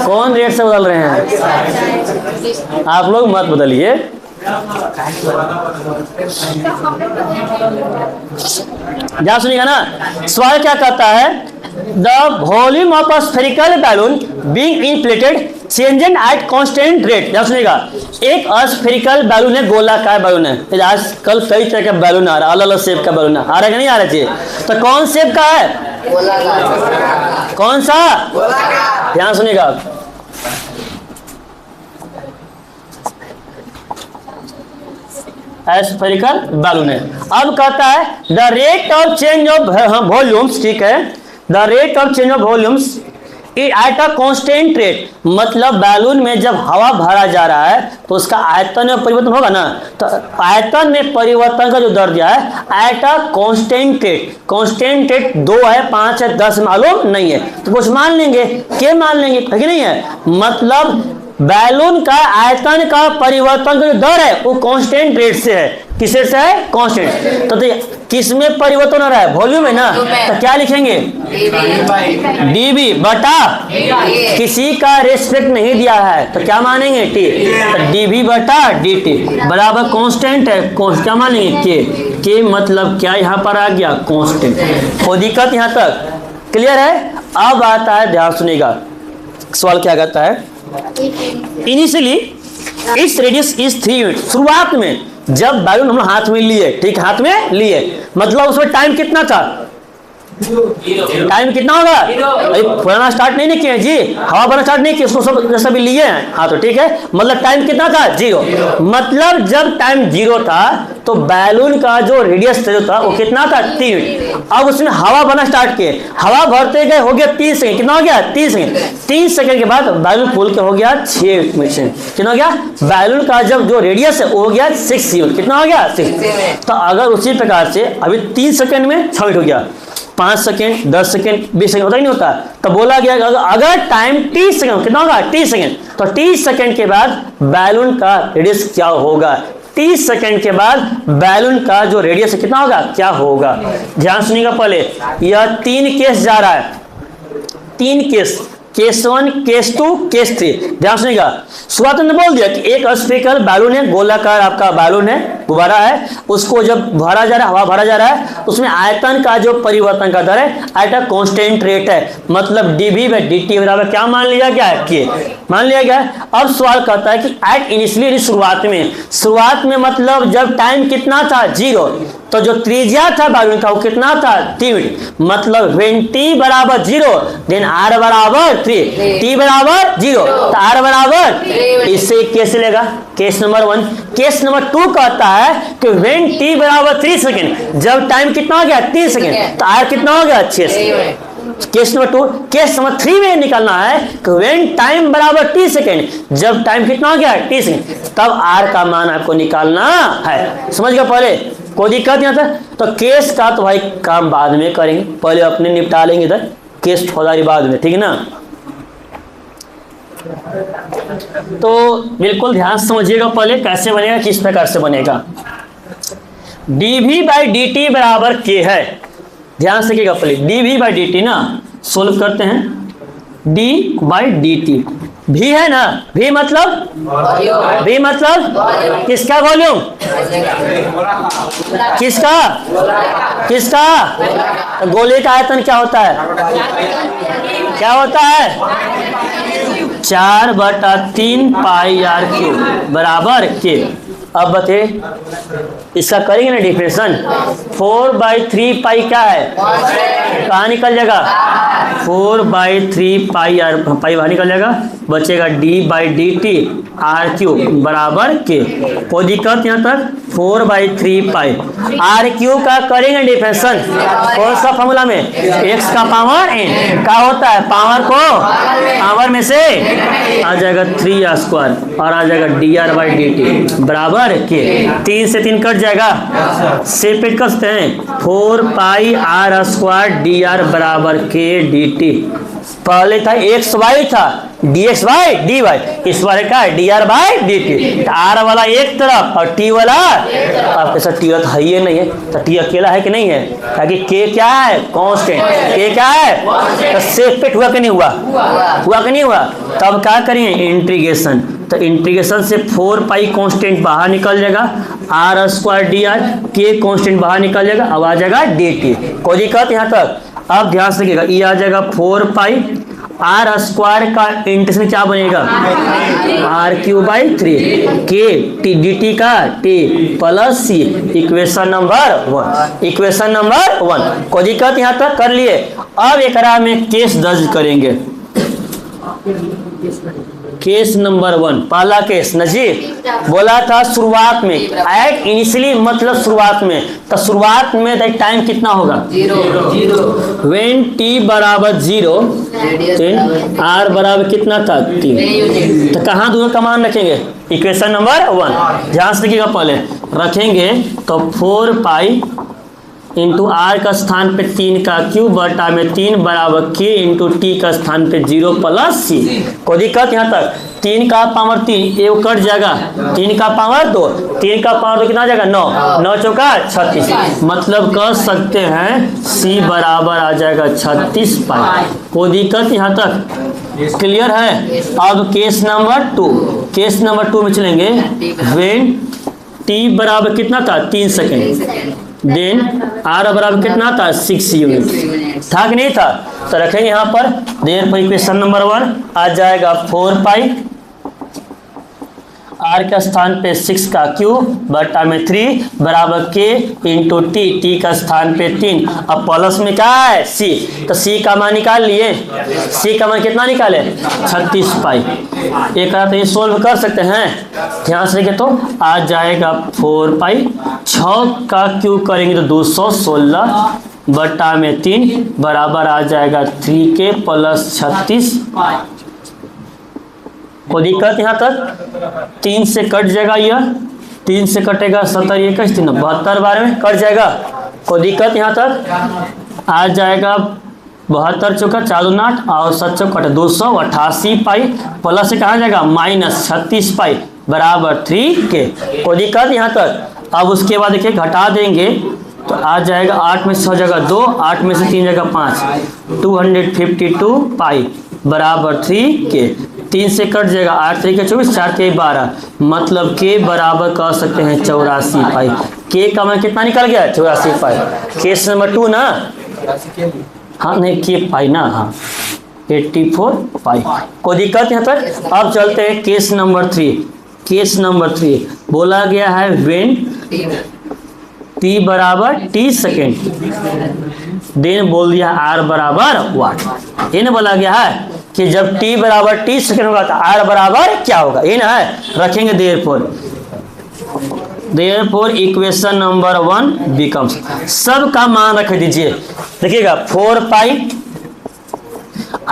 कौन रेट से बदल रहे हैं? आप लोग मत बदलिए। ध्यान सुनिएगा ना, सवाल क्या कहता है? The volume of a spherical balloon being inflated changing at constant rate. ध्यान सुनिएगा, एक स्फेरिकल बैलून है, गोलाकार बैलून है। आज कल कई तरह का बैलून आ रहा है, अलग अलग शेप का बैलून आ रहा है कि नहीं आ रहा है? तो कौन शेप का है? कौन सा? ध्यान सुनिएगा, स्फेरिकल बैलून है। अब कहता है the rate of change of volumes, ठीक है, the rate of change of volumes at a constant rate, मतलब बैलून में जब हवा भरा जा रहा है तो उसका आयतन में परिवर्तन होगा ना, तो आयतन में परिवर्तन का जो दर दिया है at a constant rate. Constant rate 2 है, 5 है, 10 मालूम नहीं है तो कुछ मान लेंगे, क्या मान लेंगे है कि नहीं है? मतलब बैलून का आयतन का परिवर्तन का जो दर है वो कांस्टेंट रेट से है। किस रेट से है? कांस्टेंट। तो किस में परिवर्तन हो रहा है? वॉल्यूम है ना, तो क्या लिखेंगे? डीबी बटा किसी का रेस्पेक्ट नहीं दिया है तो क्या मानेंगे? टी। तो डीबी बटा डी बराबर कांस्टेंट है, क्या मानेंगे? के मतलब क्या यहाँ पर आ गया? कांस्टेंट। कोई दिक्कत यहाँ तक क्लियर है? अब आता है, ध्यान सुनिएगा, सवाल क्या कहता है? Initially its radius is 3 unit. शुरुआत में जब बैलून हम लोग हाथ में लिए, ठीक, हाथ में लिए, मतलब उसमें टाइम कितना था? टाइम कितना होगा? फुलाना स्टार्ट नहीं किए जी, हवा भरना स्टार्ट नहीं किया, उसको सब सभी लिए हैं। हाँ तो ठीक है, मतलब टाइम कितना था? 0। मतलब जब टाइम 0 था तो बैलून का जो रेडियस जो था वो कितना था? 3 यूनिट। अब उसमें हवा भरना स्टार्ट किए, हवा भरते गए, हो गया 3 सेकंड। कितना हो गया? 3 सेकंड। 3 सेकंड के बाद बैलून फूल के हो गया 6 मिनट। कितना हो गया? बैलून का जब जो रेडियस है वो हो गया 6 यूनिट। कितना हो गया? 6। तो अगर उसी प्रकार से अभी 3 सेकंड में 6 मिनट हो गया, 5 सेकंड, 10 सेकंड, 20 सेकंड होता ही नहीं होता। तो बोला गया अगर टाइम 30 सेकंड, कितना होगा? 30 सेकंड। तो 30 सेकंड के बाद बैलून का रेडियस क्या होगा? 30 सेकंड के बाद बैलून का जो रेडियस कितना होगा? क्या होगा? ध्यान सुनिएगा पहले, यह 3 केस जा रहा है, 3 केस, केस 1, केस 2, केस 3। ध्यान सुनिएगा, शुरुआत में बोल दिया कि एक स्फेरिकल बैलून है, गोलाकार आपका बैलून है, गुब्बारा है, उसको जब भरा जा रहा है, हवा भरा जा रहा है, उसमें आयतन का जो परिवर्तन का दर है एट अ कांस्टेंट रेट है, मतलब डीवी बाई डीटी बराबर क्या मान लिया गया है? के मान लिया गया है। अब सवाल कहता है कि एट इनिशियली, शुरुआत में मतलब जब टाइम कितना था? 0, तो जो त्रिज्या था बैलून का वो कितना था? 3 मीटर। मतलब व्हेन t बराबर 0 देन r बराबर 3, t बराबर 0 तो r बराबर, इससे कैसे लेगा? Case number 1। केस नंबर 2 कहता है कि व्हेन t बराबर 3 सेकंड, जब टाइम कितना हो गया? 3 सेकंड, तो r कितना हो गया? 6 second. Case number 2। Case number 3 में निकालना है कि व्हेन टाइम बराबर 30 सेकंड, जब टाइम कितना हो गया? 30 सेकंड, तब r का मान आपको निकालना है। समझ गया? पहले कोई दिक्कत नहीं आता। तो केस का तो भाई काम बाद में करेंगे, पहले अपने निपटा लेंगे इधर, केस फौजदारी बाद में, ठीक है ना। तो बिल्कुल ध्यान समझिएगा पहले कैसे बनेगा, किस प्रकार से बनेगा। dv/dt बराबर k है, ध्यान से देखिएगा पहले dv/dt ना सोल्व करते हैं। d/dt भी है ना, भी मतलब किसका वॉल्यूम, किसका तो गोले का आयतन क्या होता है, 4/3 पाई आर क्यूब बराबर के। अब बते इसका करेंगे ना डिफरेंशन, 4/3 पाई क्या है, कहाँ निकल जाएगा, 4/3 पाई आर, पाई बाहर निकल जाएगा, बचेगा d/dt आर क्यूब बराबर के। कोई दिक्कत यहाँ तक, 4/3 पाई आर क्यूब का करेंगे डिफरेंशन, कौन सा फॉर्मूला में, x का पावर n का होता है, पावर को पावर में से आ जाएगा 3r² और आ जाएगा dr/dt बराबर के। 3 से 3 कट जाएगा, सेपरेट करते हैं, 4 पाई r² dr बराबर के dt। पहले था xy था dx/dy, इस बार का dr/dt। r वाला एक तरफ और t वाला, आपके साथ t वाला है ही नहीं है, तो t अकेला है कि नहीं है, ताकि k क्या है, कांस्टेंट, k क्या है, तो सेपरेट हुआ कि नहीं हुआ, कि नहीं हुआ। तब क्या करेंगे इंटीग्रेशन, तो इंटीग्रेशन से 4 पाई कांस्टेंट बाहर निकल जाएगा, r² dr, k कांस्टेंट बाहर निकल जाएगा, अब आ जाएगा dt। कोई दिक्कत यहाँ तक। अब ध्यान से रखिएगा, ये आ जाएगा 4 पाई r² का इंटीग्रेशन क्या बनेगा, r³ के dt का t plus c, equation number 1। कोई दिक्कत यहाँ तक कर लिए। अब एक में केस दर्ज करेंगे, केस नंबर 1, पहला केस नजीब बोला था शुरुआत में, एट इनिशियली मतलब शुरुआत में, तो शुरुआत में टाइम कितना होगा, 0, व्हेन t बराबर 0, r बराबर कितना था 3, तो कहाँ दोनों का मान रखेंगे, इक्वेशन नंबर 1। ध्यान से देखिएगा, पहले रखेंगे तो 4 पाई इंटू आर का स्थान पे 3 का क्यूब बटा में 3 बराबर k इंटू टी का स्थान पे 0 प्लस c। कोई दिक्कत यहाँ तक, 3 का पावर 3 ये कट जाएगा, 3 का पावर 2, 3 का पावर 2 कितना जाएगा 9, 9 चौका 36, मतलब कर सकते हैं c बराबर आ जाएगा 36 पाई। कोई दिक्कत यहाँ तक, क्लियर है। अब केस नंबर 2 में चलेंगे, व्हेन t बराबर कितना था 3 सेकेंड, देन r बराबर कितना था 6 यूनिट, था कि नहीं था, तो रखेंगे यहाँ पर, देन पर इक्वेशन नंबर 1 आ जाएगा 4 पाई r के स्थान पे 6 का क्यूब बटा में 3 बराबर k इंटू टी का स्थान पे 3, अब प्लस में क्या है c, तो c का मान निकाल लिए, c का मान कितना निकाले 36 पाई। एक तो ये सोल्व कर सकते हैं, ध्यान से देखें तो आ जाएगा 4 पाई, 6 का क्यूब करेंगे तो 216 बटा में 3 बराबर आ जाएगा 3k प्लस 36। कोई दिक्कत यहाँ तक, 3 से कट जाएगा, यह 3 से कटेगा 70 21 3 72 बार में कट जाएगा। कोई दिक्कत यहाँ तक, आ जाएगा 72 चौका 4 8 और 7 चौका 288 पाई, प्लस से कहाँ जाएगा माइनस 36 पाई बराबर 3k। कोई दिक्कत यहाँ तक। अब उसके बाद देखिए घटा देंगे तो आ जाएगा 8 में से 6 जगह 2, 8 में से 3 जगह 5, 252 पाई बराबर 3k। 3 से कट जाएगा, 8 3 के 24, 4 के 12, मतलब k बराबर कह सकते हैं 84 पाई। k का मान कितना निकल गया 84 पाई। केस नंबर 2 ना, हाँ नहीं k पाई ना, हाँ 84 पाई। कोई दिक्कत यहाँ तक। अब चलते हैं केस नंबर 3। केस नंबर 3 बोला गया है व्हेन t बराबर t सेकेंड, देन बोल दिया r बराबर वाट। ये ना बोला गया है कि जब t बराबर t सेकेंड होगा तो r बराबर क्या होगा, ये ना है। रखेंगे देयरफॉर इक्वेशन नंबर 1 बिकम्स, सब का मान रख दीजिए। देखिएगा 4 पाई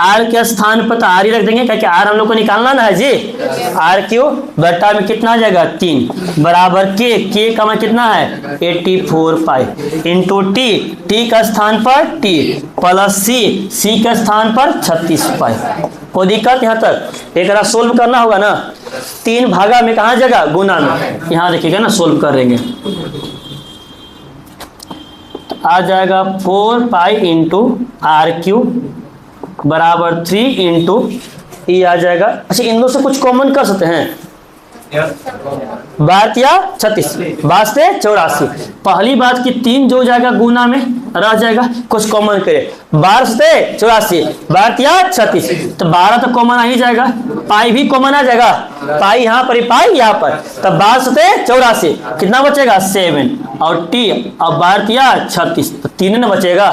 आर के स्थान पर तो आर ही रख देंगे, क्योंकि आर हम लोग को निकालना ना है जी। आर क्यू बटा में कितना आ जाएगा 3 बराबर के का मान कितना है 84 पाई इंटू टी का स्थान पर टी प्लस सी का स्थान पर 36 पाई। कोई दिक्कत यहाँ तक? एक सोल्व करना होगा ना, 3 भागा में कहाँ जगह गुना में, यहाँ देखिएगा ना सोल्व करेंगे आ जाएगा 4 पाई इंटू आर क्यू बराबर 3 इंटू ई आ जाएगा। अच्छा इन दो से कुछ कॉमन कर सकते हैं, 12 या 36 वास्ते 84। पहली बात कि 3 जो जाएगा गुना में रह जाएगा, कुछ कॉमन करे 12 से 84 12 या 36 तो 12 तो कॉमन आ ही जाएगा, पाई भी कॉमन आ जाएगा, पाई यहाँ पर पाई यहाँ पर, तब 12 से 84 कितना बचेगा 7 और टी और 12 या 36 तो 3 न बचेगा।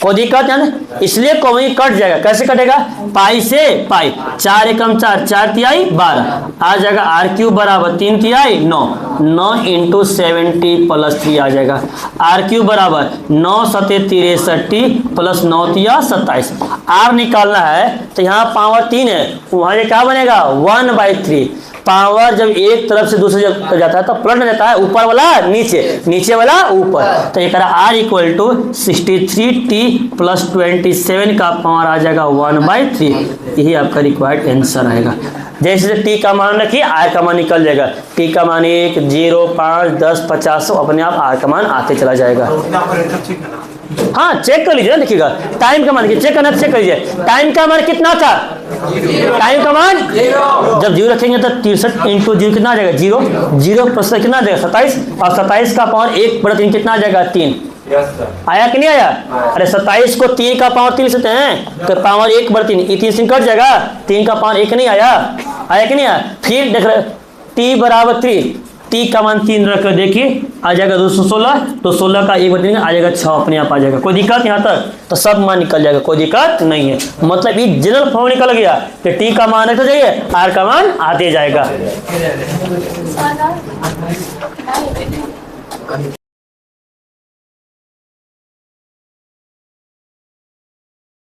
कोई दिक्कत है ना, इसलिए कॉमन कट जाएगा। कैसे कटेगा? पाई से पाई 4 एकम 4 4 तिहाई 12 आ जाएगा। आर क्यू बराबर 3 तिहाई 9 इंटू 70 प्लस 3 आ जाएगा। आर क्यू बराबर 9 सते 63 प्लस 9 तिया 27। आर निकालना है तो यहाँ पावर 3 है, वहाँ क्या बनेगा 1/3। पावर जब एक तरफ से दूसरी जगह जाता है तो पलट जाता है, ऊपर वाला नीचे नीचे वाला ऊपर। तो एक are equal to 63t plus 27 का पावर आ जाएगा 1/3। यही आपका रिक्वायर्ड आंसर आएगा। जैसे टी का मान रखिए आर का मान निकल जाएगा। टी का मान 1 0 5 10 50 अपने आप आर का मान आते चला जाएगा। हाँ चेक कर लीजिए ना, देखिएगा टाइम का मान चेक करना, चेक कर लीजिए टाइम का मान कितना था, टाइम का मान जब 0 रखेंगे तो 63 इंटू 0 कितना आ जाएगा 0 प्लस कितना आ जाएगा 27 और 27 का पावर 1/3 कितना आ जाएगा 3। आया कि नहीं आया? अरे 27 को 3 का पावर 3 लेते हैं तो पावर 1/3 ये 3 से कट जाएगा, 3 का पावर 1 नहीं आया, आया कि नहीं आया? फिर देख रहे टी बराबर 3, टी का मान 3 रख कर देखिए आ जाएगा 216, तो 16 का 1/3 आ जाएगा 6 अपने आप आ जाएगा। कोई दिक्कत यहाँ तक? तो सब मान निकल जाएगा, कोई दिक्कत नहीं है। मतलब ये जनरल फॉर्म निकल गया कि टी का मान रखना चाहिए, आर का मान आते जाएगा।